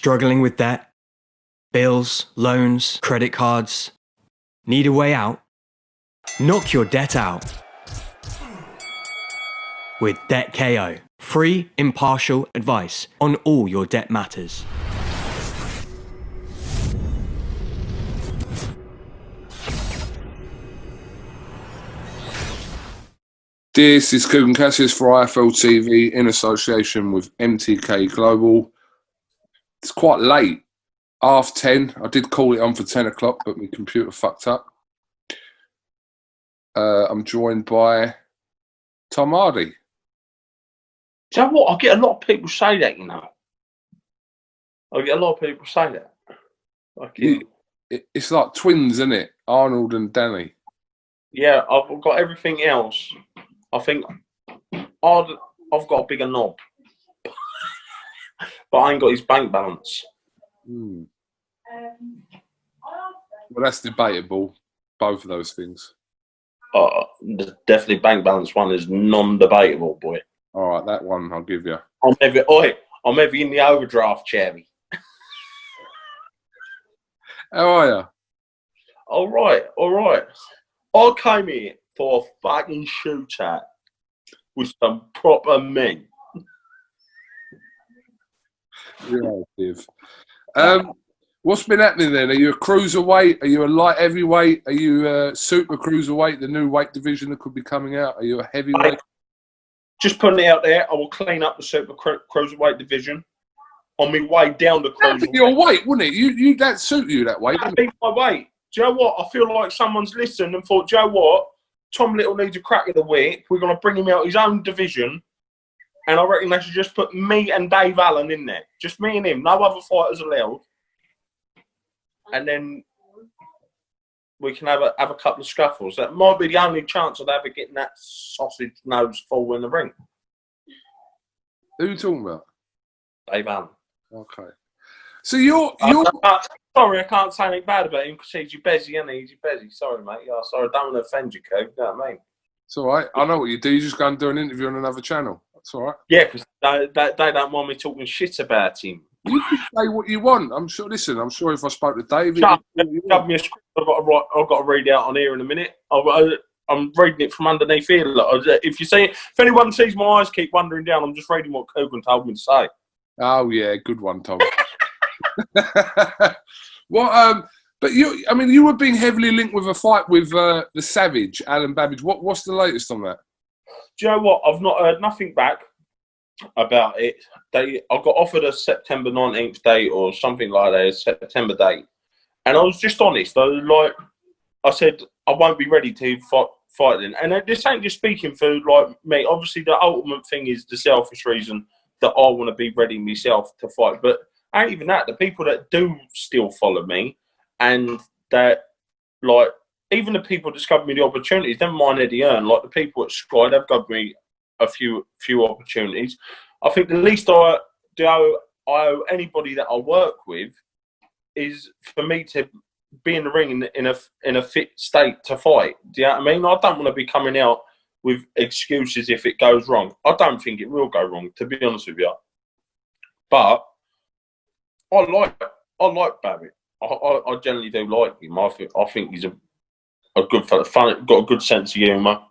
Struggling with debt? Bills, loans, credit cards? Need a way out? Knock your debt out with Debt KO. Free, impartial advice on all your debt matters. This is KUGAN CASSIUS for IFL TV in association with MTK Global. It's quite late, 10:30. I did call it on for 10 o'clock, but my computer fucked up. I'm joined by Tom Hardy. Do you know what? I get a lot of people say that, you know. I get a lot of people say that. It's like twins, isn't it? Arnold and Danny. Yeah, I've got everything else. I think I've got a bigger knob. But I ain't got his bank balance. Well, that's debatable, both of those things. Definitely bank balance one is non-debatable, boy. All right, that one I'll give you. I'm heavy in the overdraft, Cherry. How are you? All right. I came here for a fucking shootout with some proper men. Relative. What's been happening then? Are you a cruiserweight? Are you a light heavyweight? Are you a super cruiserweight, the new weight division that could be coming out? Are you a heavyweight? Just putting it out there, I will clean up the super cruiserweight division on my way down the cruiserweight. That'd be your weight, wouldn't it? You that suit you that weight. That'd be my weight. Do you know what? I feel like someone's listened and thought, do you know what? Tom Little needs a crack at the whip. We're going to bring him out his own division. And I reckon they should just put me and Dave Allen in there. Just me and him. No other fighters allowed. And then we can have a couple of scuffles. That might be the only chance of ever getting that sausage nose full in the ring. Who are you talking about? Dave Allen. Okay. So you're sorry, I can't say anything bad about him because he's your bezzy, isn't he? He's your bezzy. Sorry, mate. Yeah, sorry, I don't want to offend you, Coop. You know what I mean? It's all right. I know what you do. You just go and do an interview on another channel. That's all right. Yeah, because they don't want me talking shit about him. You can say what you want. I'm sure. Listen, I'm sure if I spoke to David, shove me a script. I've got to read out on here in a minute. I'm reading it from underneath here. If you see, if anyone sees my eyes keep wandering down, I'm just reading what KUGAN told me to say. Oh yeah, good one, Tom. Well, but you were being heavily linked with a fight with the Savage, Alan Babic. What's the latest on that? Do you know what? I've not heard nothing back about it. I got offered a September 19th date or something like that, a September date. And I was just honest. I said, I won't be ready to fight then. And this ain't just speaking for me. Obviously, the ultimate thing is the selfish reason that I want to be ready myself to fight. But ain't even that. The people that do still follow me and that, even the people that discovered me the opportunities, never mind Eddie Hearn, the people at Sky, they've given me a few opportunities. I think the least I owe anybody that I work with is for me to be in the ring in a fit state to fight. Do you know what I mean? I don't want to be coming out with excuses if it goes wrong. I don't think it will go wrong, to be honest with you. But I like Babic. I generally do like him. I think he's a good fella, got a good sense of humour.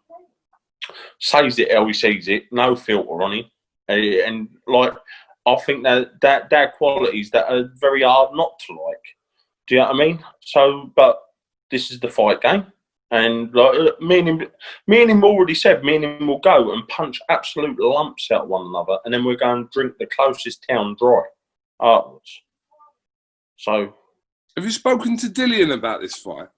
Says it how he sees it, no filter on him, and I think that they're qualities that are very hard not to like. Do you know what I mean? So, but this is the fight game, and me and him already said me and him will go and punch absolute lumps out of one another, and then we're going to drink the closest town dry afterwards. So, have you spoken to Dillian about this fight?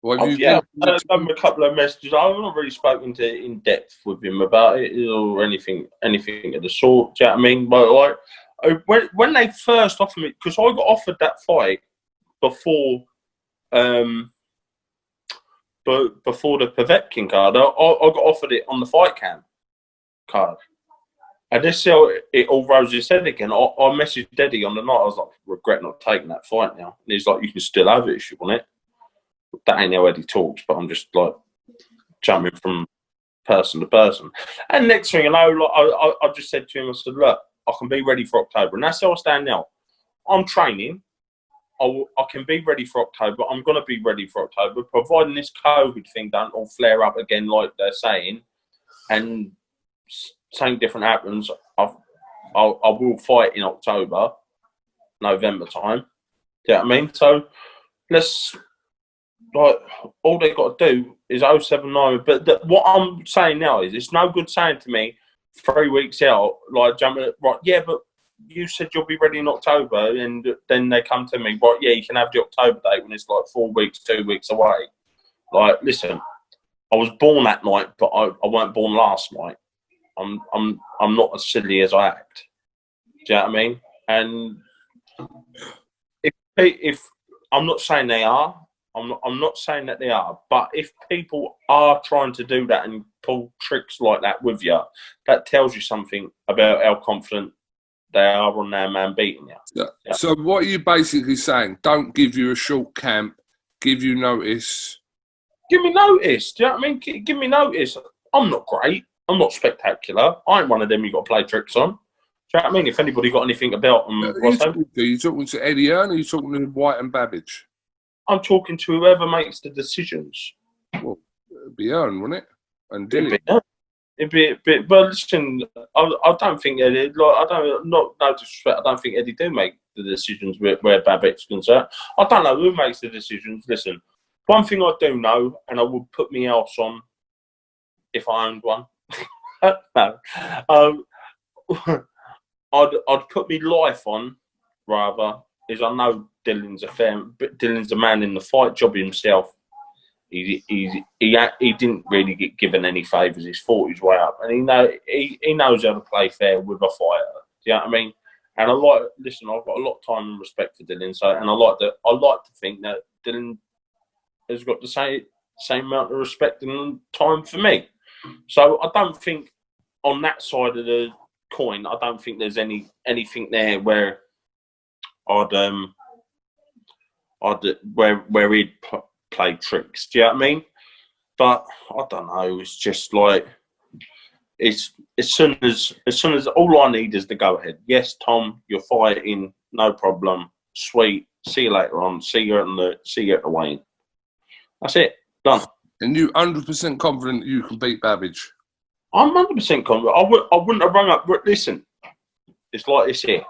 I've done a couple of messages. I've not really spoken to in depth with him about it or anything of the sort. Do you know what I mean? But when they first offered me, because I got offered that fight before the Povetkin card, I got offered it on the fight cam card. And this how it all rose its head again. I messaged Eddie on the night. I was like, regret not taking that fight now. And he's like, you can still have it if you want it. That ain't how Eddie talks, but I'm just jumping from person to person. And next thing you know, I just said to him, I said, look, I can be ready for October. And that's how I stand now. I'm training. I can be ready for October. I'm going to be ready for October, providing this COVID thing don't all flare up again, like they're saying, and something different happens. I will fight in October, November time. Do you know what I mean? So let's, like, all they got to do is 079. But what I'm saying now is, it's no good saying to me 3 weeks out, like, jumping right. Yeah, but you said you'll be ready in October, and then they come to me, right? Yeah, you can have the October date when it's like 4 weeks, 2 weeks away. Like, listen, I was born that night, but I weren't born last night. I'm not as silly as I act. Do you know what I mean? And if I'm not saying they are, I'm not saying that they are, but if people are trying to do that and pull tricks like that with you, that tells you something about how confident they are on their man beating you. Yeah. So what are you basically saying? Don't give you a short camp, give you notice. Give me notice. Do you know what I mean? Give me notice. I'm not great. I'm not spectacular. I ain't one of them you got to play tricks on. Do you know what I mean? If anybody got anything about them, You talking to Eddie Hearn, or you talking to White and Babic? I'm talking to whoever makes the decisions. Well, it'd be Hearn, wouldn't it? And Dylan. It'd be a bit, but listen, I don't think Eddie, like, no disrespect, I don't think Eddie do make the decisions where Babic's concerned. I don't know who makes the decisions. Listen, one thing I do know, and I would put my house on if I owned one. No. I'd put my life on, rather, is I know Dylan's a man in the fight job himself. He didn't really get given any favours. He's fought his way up, and he knows how to play fair with a fighter. Do you know what I mean? And I've got a lot of time and respect for Dylan. So, and I like to think that Dylan has got the same amount of respect and time for me. So I don't think on that side of the coin, I don't think there's anything there where where he'd play tricks. Do you know what I mean? But I don't know. It's just like, it's as soon as all I need is the go ahead. Yes, Tom, you're fighting, no problem. Sweet. See you later on. See you at the weigh-in. That's it. Done. And you 100% confident you can beat Babic? I'm 100% confident. I wouldn't have rung up. Listen, it's like this here.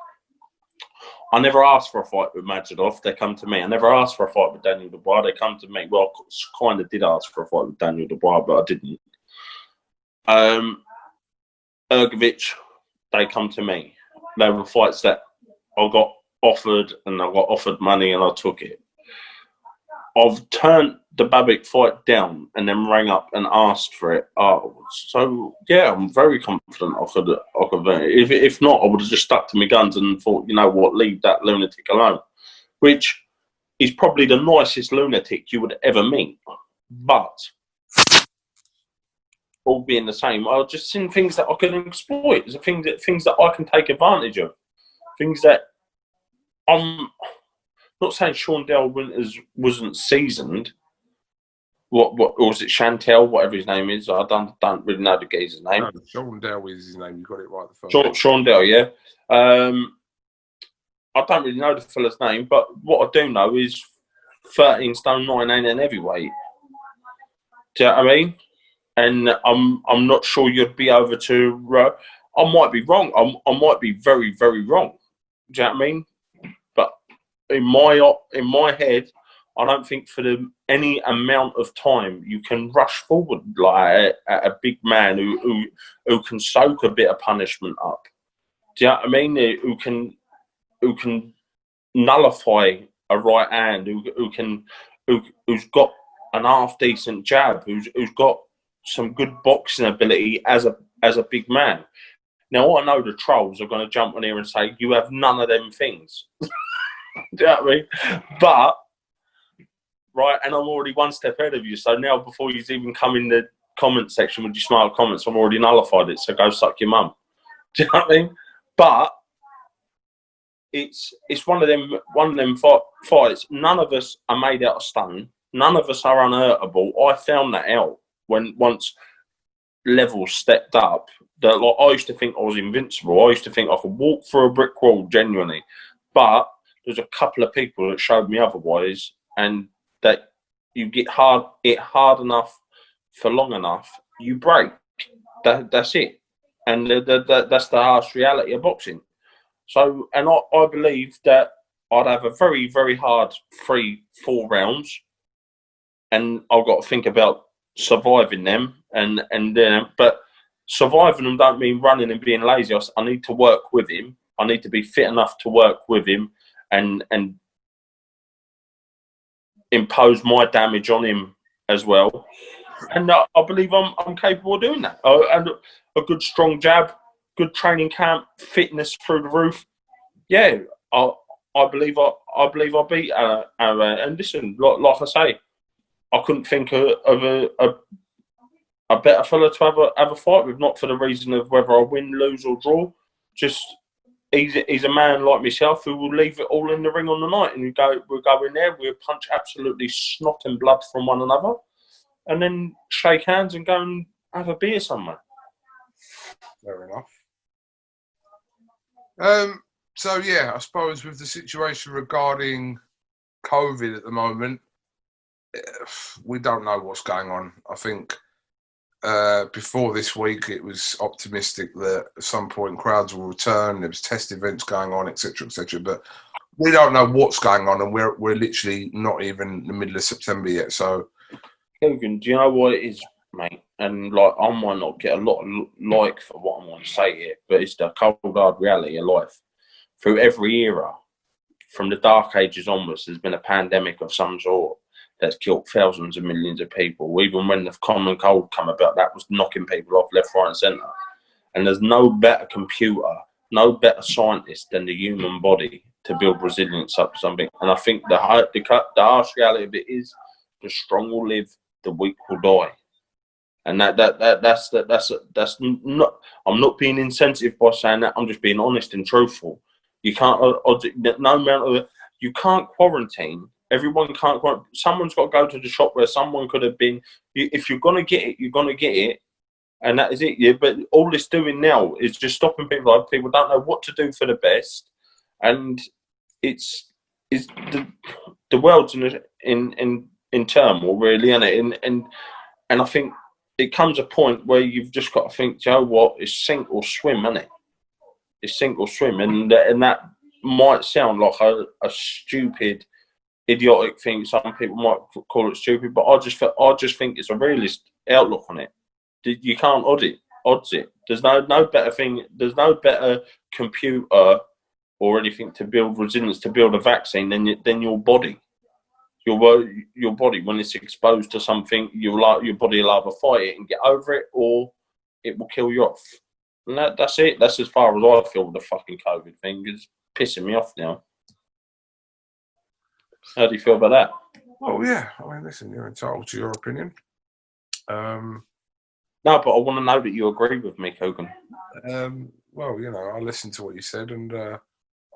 I never asked for a fight with Majidov. They come to me. I never asked for a fight with Daniel Dubois. They come to me. Well, I kind of did ask for a fight with Daniel Dubois, but I didn't. Ergovic, they come to me. They were fights that I got offered, and I got offered money, and I took it. I've turned the Babic fight down and then rang up and asked for it. So yeah, I'm very confident I could. If not, I would have just stuck to my guns and thought, you know what, leave that lunatic alone. Which is probably the nicest lunatic you would ever meet. But all being the same, I've just seen things that I can exploit. There's things that I can take advantage of. Things that I'm not saying Sean Dell Winters wasn't seasoned. What was it, Chantel, whatever his name is? I don't really know the geezer's name. No, Sean Dell is his name. You got it right the first time. Sean Dell, yeah. I don't really know the fella's name, but what I do know is 13 stone 9 ain't an heavyweight. Do you know what I mean? And I'm not sure you'd be over to. I might be wrong. I might be very, very wrong. Do you know what I mean? But in my head, I don't think for any amount of time you can rush forward like at a big man who can soak a bit of punishment up. Do you know what I mean? Who can nullify a right hand, who's got an half decent jab, who's got some good boxing ability as a big man. Now I know the trolls are going to jump on here and say you have none of them things. Do you know what I mean? But right, and I'm already one step ahead of you. So now, before you even come in the comment section with your smart comments, I've already nullified it. So go suck your mum. Do you know what I mean? But it's one of them fights. None of us are made out of stone. None of us are unhurtable. I found that out once levels stepped up. That, like, I used to think I was invincible. I used to think I could walk through a brick wall genuinely, but there's a couple of people that showed me otherwise, and that you get hard enough for long enough, you break. That's it, and that's the harsh reality of boxing. So, and I believe that I'd have a very, very hard 3-4 rounds, and I've got to think about surviving them, but surviving them don't mean running and being lazy. I need to work with him. I need to be fit enough to work with him and impose my damage on him as well. And I believe I'm capable of doing that. And a good strong jab, good training camp, fitness through the roof. Yeah, I believe I'll beat and listen, like I say, I couldn't think of a better fella to have a fight with, not for the reason of whether I win, lose or draw. Just he's a man like myself who will leave it all in the ring on the night, and we'll go in there, we'll punch absolutely snot and blood from one another, and then shake hands and go and have a beer somewhere. Fair enough. So yeah, I suppose with the situation regarding COVID at the moment, we don't know what's going on. I think before this week, it was optimistic that at some point crowds will return. There was test events going on, etc., etc. But we don't know what's going on, and we're literally not even in the middle of September yet. So, KUGAN, do you know what it is, mate? And like, I might not get a lot of like for what I'm going to say here, but it's the cold hard reality of life. Through every era, from the Dark Ages onwards, there's been a pandemic of some sort that's killed thousands of millions of people. Even when the common cold come about, that was knocking people off left, right and centre. And there's no better computer, no better scientist than the human body to build resilience up to something. And I think the harsh reality of it is the strong will live, the weak will die. And that's not, I'm not being insensitive by saying that, I'm just being honest and truthful. You can't, no amount of, you can't quarantine. Everyone can't. Someone's got to go to the shop where someone could have been. If you're gonna get it, you're gonna get it, and that is it. Yeah. But all it's doing now is just stopping people. Like, people don't know what to do for the best, and it's the world's in turmoil, really, and I think it comes a point where you've just got to think, you know what, it's sink or swim, isn't it? It's sink or swim, and that might sound like a stupid, idiotic thing. Some people might call it stupid, but I just think it's a realist outlook on it. You can't odds it. There's no better thing. There's no better computer or anything to build resilience, to build a vaccine than your body. Your body, when it's exposed to something, your body will either fight it and get over it, or it will kill you off. And that's it. That's as far as I feel with the fucking COVID thing. It's pissing me off now. How do you feel about that? oh yeah, I mean, listen, you're entitled to your opinion. No, but I want to know that you agree with me, KUGAN. Well, you know, I'll listen to what you said, and I'll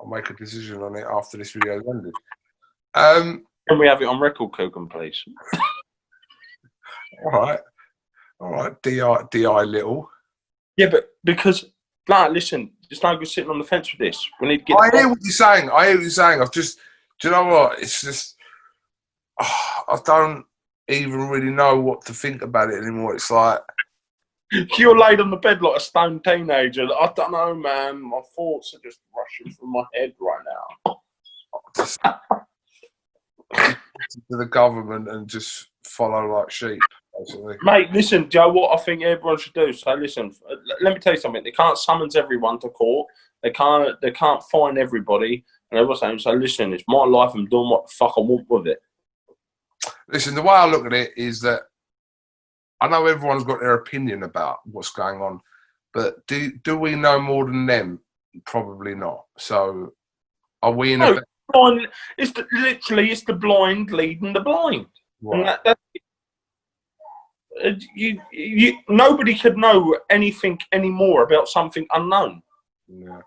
make a decision on it after this video is ended. Can we have it on record, KUGAN, please? All right, Di little. Yeah, but because, listen, it's no good sitting on the fence with this. We need to get. I hear what you're saying. I've just, do you know what? It's just, I don't even really know what to think about it anymore. It's like, you're laid on the bed like a stoned teenager. I don't know, man. My thoughts are just rushing through my head right now. To the government and just follow like sheep, basically. Mate, listen, Joe, what I think everyone should do. So listen, let me tell you something. They can't summons everyone to court. They can't fine everybody. And everyone's saying, so listen, it's my life. I'm doing what the fuck I want with it. Listen, the way I look at it is that I know everyone's got their opinion about what's going on, but do we know more than them? Probably not. So are we in a... Blind, it's the blind leading the blind. Right. And nobody could know anything anymore about something unknown. Yeah.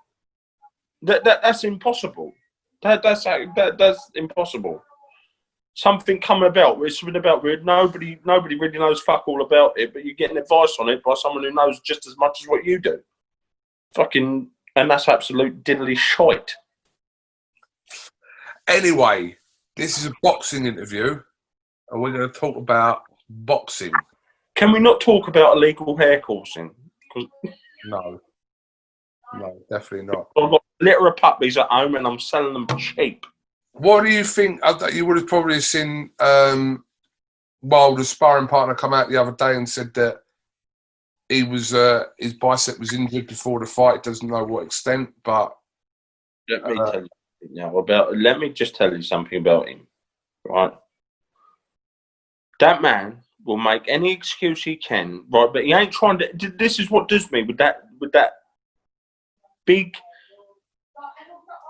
That's impossible. That's impossible. Something come about where it's been about where nobody really knows fuck all about it, but you're getting advice on it by someone who knows just as much as what you do. Fucking, and that's absolute diddly shite. Anyway, this is a boxing interview, and we're going to talk about boxing. Can we not talk about illegal hair coursing? No, definitely not. I've got a litter of puppies at home and I'm selling them cheap. What do you think? You would have probably seen Wilder's sparring partner come out the other day and said that he was his bicep was injured before the fight. Doesn't know what extent, but let me just tell you something about him, right? That man will make any excuse he can, right? But he ain't trying to. This is what does me with that big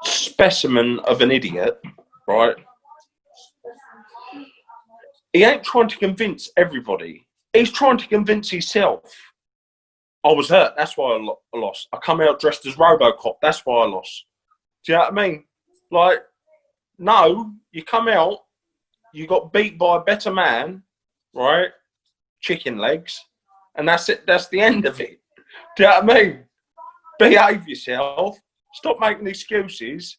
specimen of an idiot, right? He ain't trying to convince everybody. He's trying to convince himself. I was hurt. That's why I lost. I come out dressed as RoboCop. That's why I lost. Do you know what I mean? Like, no, you come out, you got beat by a better man, right? Chicken legs, and that's it. That's the end of it. Do you know what I mean? Behave yourself. Stop making excuses,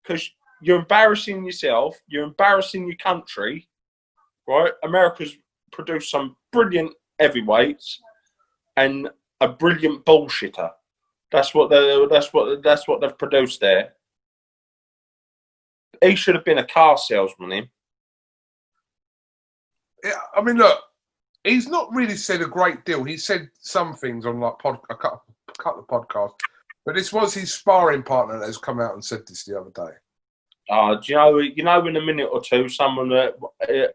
because you're embarrassing yourself. You're embarrassing your country, right? America's produced some brilliant heavyweights and a brilliant bullshitter. That's what they've produced there. He should have been a car salesman. Him. Yeah, I mean, look, he's not really said a great deal. He said some things on like a couple of podcasts, but this was his sparring partner that has come out and said this the other day. Do you know, in a minute or two,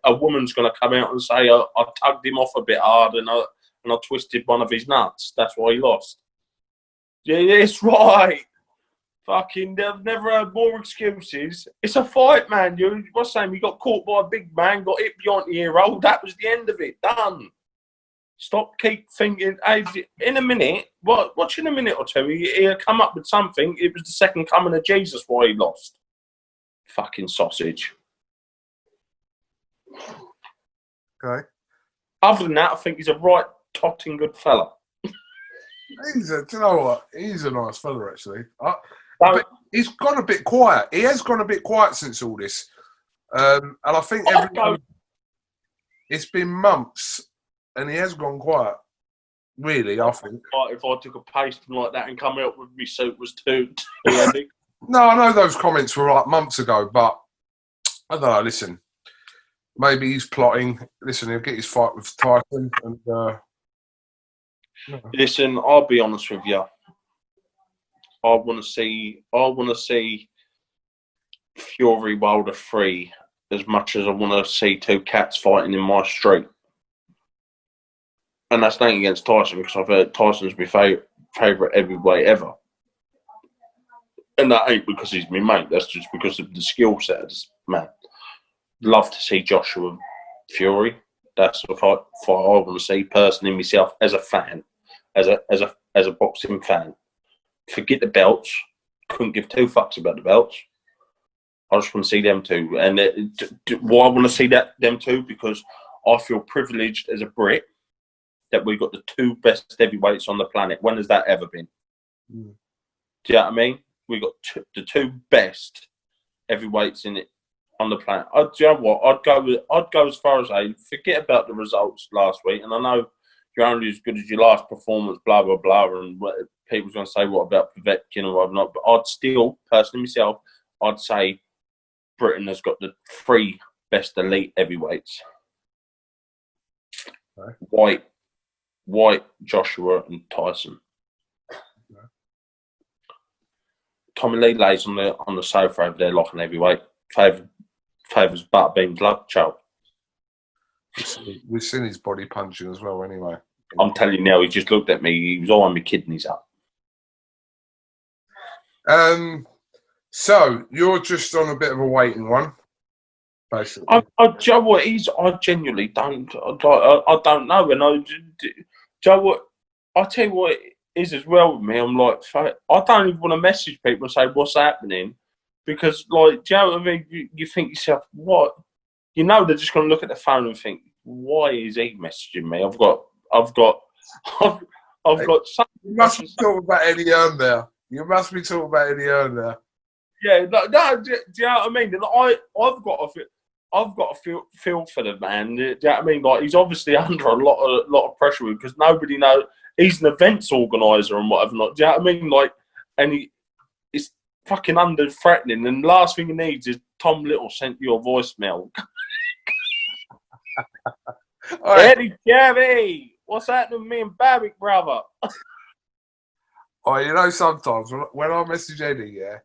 a woman's going to come out and say, I tugged him off a bit hard and I twisted one of his nuts. That's why he lost. Yeah, it's right. Fucking, they've never had more excuses. It's a fight, man. You got caught by a big man, got hit behind the ear hole. That was the end of it. Done. Keep thinking. Hey, in a minute, watch in a minute or two, he'll come up with something. It was the second coming of Jesus why he lost. Fucking sausage. Okay. Other than that, I think he's a right totting good fella. Do you know what? He's a nice fella, actually. But he's gone a bit quiet. He has gone a bit quiet since all this. And I think it's been months and he has gone quiet. Really, I think. If I took a pasting like that and come out with me suit was too heavy. No, I know those comments were like months ago, but I don't know, listen. Maybe he's plotting. Listen, he'll get his fight with Tyson. And Listen, I'll be honest with you. I want to see Fury Wilder 3 as much as I want to see two cats fighting in my street. And that's nothing against Tyson, because I've heard Tyson's my favourite heavyweight ever. And that ain't because he's my mate. That's just because of the skill set. Man, love to see Joshua Fury. That's the fight I want to see personally myself as a fan, as a boxing fan. Forget the belts. Couldn't give two fucks about the belts. I just want to see them two. And why I want to see them two? Because I feel privileged as a Brit that we've got the two best heavyweights on the planet. When has that ever been? Do you know what I mean? We got the two best heavyweights on the planet. Do you know what? I'd go as far as forget about the results last week. And I know you're only as good as your last performance, blah blah blah, and people's going to say what about Povetkin or whatnot. But I'd still, personally myself, I'd say Britain has got the three best elite heavyweights: okay. White, Joshua, and Tyson. Tommy Lee lays on the sofa over there like an heavyweight. Favours butterbean blood chow. We've seen his body punching as well anyway. I'm telling you now, he just looked at me. He was all on my kidneys up. So you're just on a bit of a waiting one, basically. Do you know what? I genuinely don't. I don't know. And do you know what? I tell you what it is as well with me. I'm like, I don't even want to message people and say what's happening, because, like, do you know what I mean? You think to yourself, what? You know, they're just going to look at the phone and think, why is he messaging me? I've got. You must be talking about Eddie Hearn there. You must be talking about Eddie Hearn there. Yeah, no, do you know what I mean? And I've got to feel for the man. Do you know what I mean? Like, he's obviously under a lot of pressure because nobody knows he's an events organizer and whatever. Not, do you know what I mean? Like, and he's fucking under threatening. And the last thing he needs is Tom Little sent you a voicemail. Eddie, Jerry, what's happening with me and Babic, brother? Oh, you know, sometimes when I message Eddie, yeah,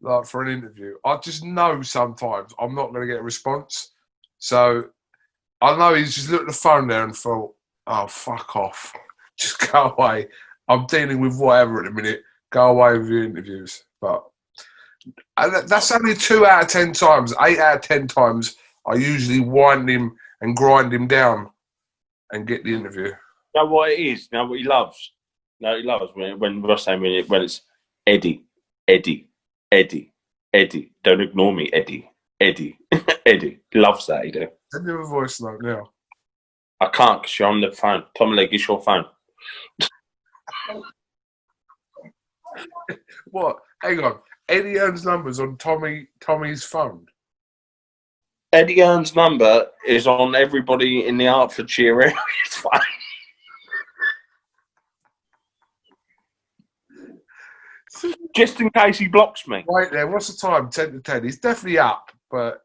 like for an interview, I just know sometimes I'm not going to get a response. So I know he's just looked at the phone there and thought, oh, fuck off. Just go away. I'm dealing with whatever at the minute. Go away with your interviews. But that's only 2 out of 10 times. 8 out of 10 times, I usually wind him and grind him down and get the interview. You know what it is? You know what he loves? No, he loves when we're saying when it's Eddie, Eddie, Eddie, Eddie. Don't ignore me, Eddie, Eddie, Eddie. He loves that, he do. Send him a voice note now. I can't because you're on the phone. Tom Leg, it's your phone. What? Hang on. Eddie Hearn's number's on Tommy's phone. Eddie Hearn's number is on everybody in the Hertfordshire area. It's fine. Just in case he blocks me. Right there. What's the time? 10 to 10. He's definitely up, but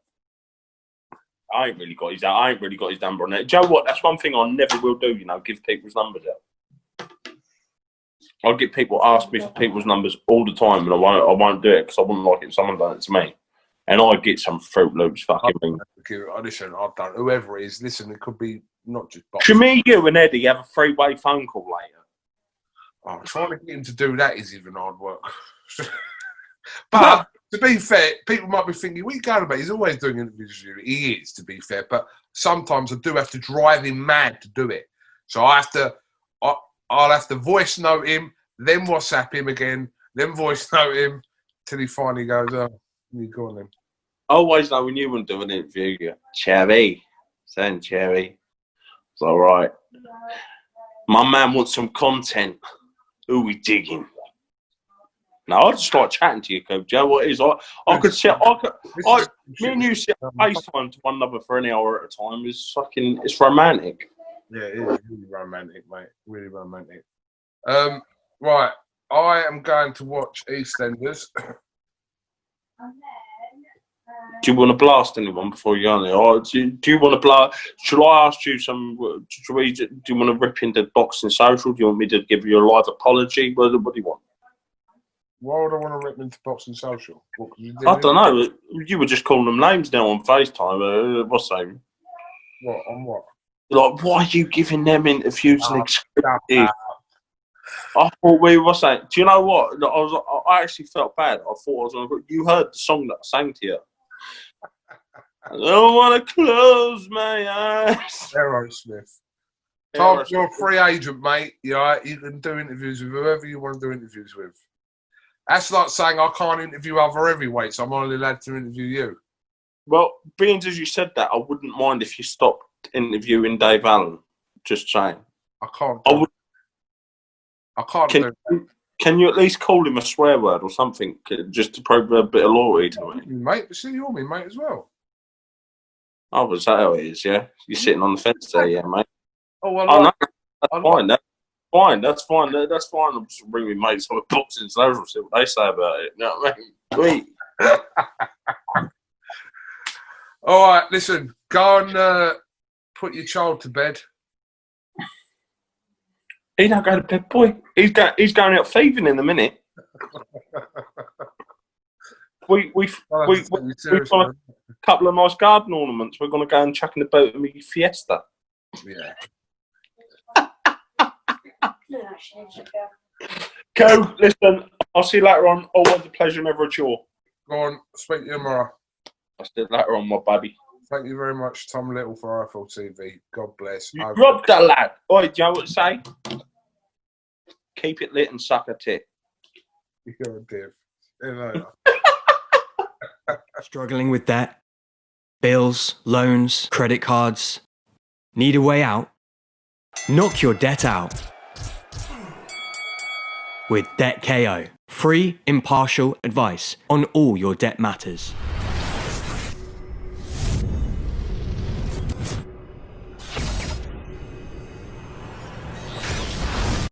I ain't really got his number on it. Do you know what? That's one thing I never will do. You know, give people's numbers out. I'll get people ask me for people's numbers all the time, and I won't do it because I wouldn't like it if someone done it to me. And I get some Fruit Loops fucking thing. Listen, I've done whoever it is. Listen, it could be not just boxing. Should me, you, and Eddie have a 3-way phone call later? Oh, trying to get him to do that is even hard work. But to be fair, people might be thinking, what are you going about? He's always doing interviews with you. He is, to be fair. But sometimes I do have to drive him mad to do it. So I'll have to voice note him, then WhatsApp him again, then voice note him till he finally goes, oh, you go on then. I always know when you want to do an interview, you go, Cherry, saying Cherry. It's all right. My man wants some content. Who we digging? Now I just start chatting to you, Coach. Do you know what it is? I could sit. Me and you sit FaceTime to one another for an hour at a time. It's romantic. Yeah, it is really romantic, mate. Really romantic. Right, I am going to watch EastEnders. Do you want to blast anyone before you go on there? Or do you want to blast? Should I ask you some? Do you want to rip into Boxing Social? Do you want me to give you a live apology? What do you want? Why would I want to rip into Boxing Social? I don't know. You were just calling them names now on FaceTime. What's that? What, on what? Like, why are you giving them interviews and exclusive? I thought we were saying. Do you know what? I actually felt bad. I thought I was on. You heard the song that I sang to you. I don't want to close my eyes. Aerosmith. Tom, you're a free agent, mate. You can do interviews with whoever you want to do interviews with. That's like saying I can't interview other heavyweights. I'm only allowed to interview you. Well, being as you said that, I wouldn't mind if you stopped interviewing Dave Allen. Just saying. I can't. I can't do that. Can you at least call him a swear word or something, just to prove a bit of loyalty to me? Mate, see, you're me, mate, as well. Oh, is that how it is, yeah? You're sitting on the fence there, yeah, mate? Oh, well, no, that's fine. That's fine. That's fine. I'm just bringing mates on the Boxing Social, see what they say about it. You know what I mean? Sweet. All right, listen, go and put your child to bed. He don't go to bed, boy. He's going out thieving in a minute. We've got a couple of nice garden ornaments. We're going to go and chuck in the boat and make fiesta. Yeah. Cool. Listen, I'll see you later on. Always a pleasure, never a chore. Go on, speak to you tomorrow. I'll see you later on, my baby. Thank you very much, Tom Little, for IFL TV. God bless. You robbed that lad. Oi, do you know what to say? Keep it lit and suck a tit. You're a div. See you later. Struggling with debt? Bills, loans, credit cards? Need a way out? Knock your debt out with Debt KO. Free, impartial advice on all your debt matters.